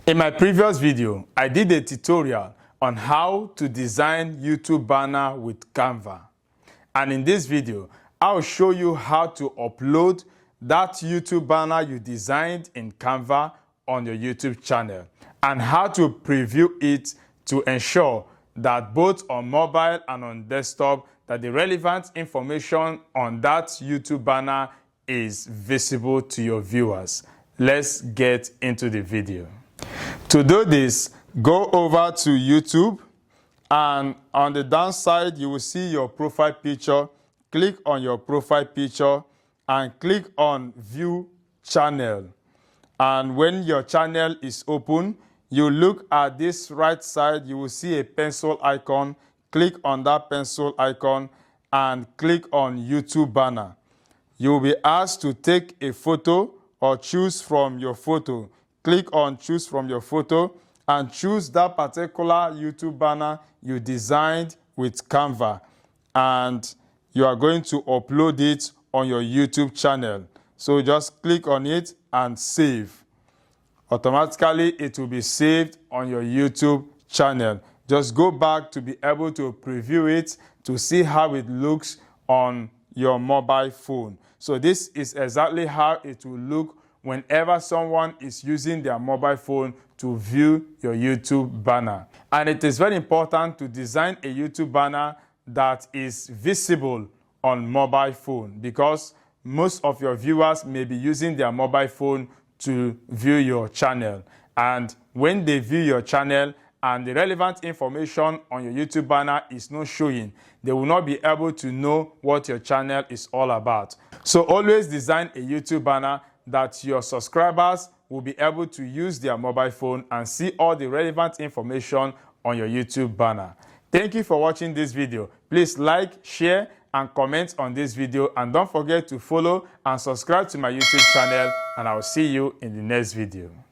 In my previous video, I did a tutorial on how to design YouTube banner with Canva. And in this video, I'll show you how to upload that YouTube banner you designed in Canva on your YouTube channel and how to preview it to ensure that both on mobile and on desktop that the relevant information on that YouTube banner is visible to your viewers. Let's get into the video. To do this, go over to YouTube, and on the downside you will see your profile picture. Click on your profile picture and click on View Channel. And when your channel is open, you look at this right side, you will see a pencil icon. Click on that pencil icon and click on YouTube banner. You will be asked to take a photo or choose from your photo. Click on Choose from your photo and choose that particular YouTube banner you designed with Canva. And you are going to upload it on your YouTube channel. So just click on it and save. Automatically, it will be saved on your YouTube channel. Just go back to be able to preview it to see how it looks on your mobile phone. So this is exactly how it will look whenever someone is using their mobile phone to view your YouTube banner. And it is very important to design a YouTube banner that is visible on mobile phone, because most of your viewers may be using their mobile phone to view your channel. And when they view your channel and the relevant information on your YouTube banner is not showing, they will not be able to know what your channel is all about. So always design a YouTube banner that your subscribers will be able to use their mobile phone and see all the relevant information on your YouTube banner. Thank you for watching this video. Please like, share, and comment on this video, and don't forget to follow and subscribe to my YouTube channel, and I will see you in the next video.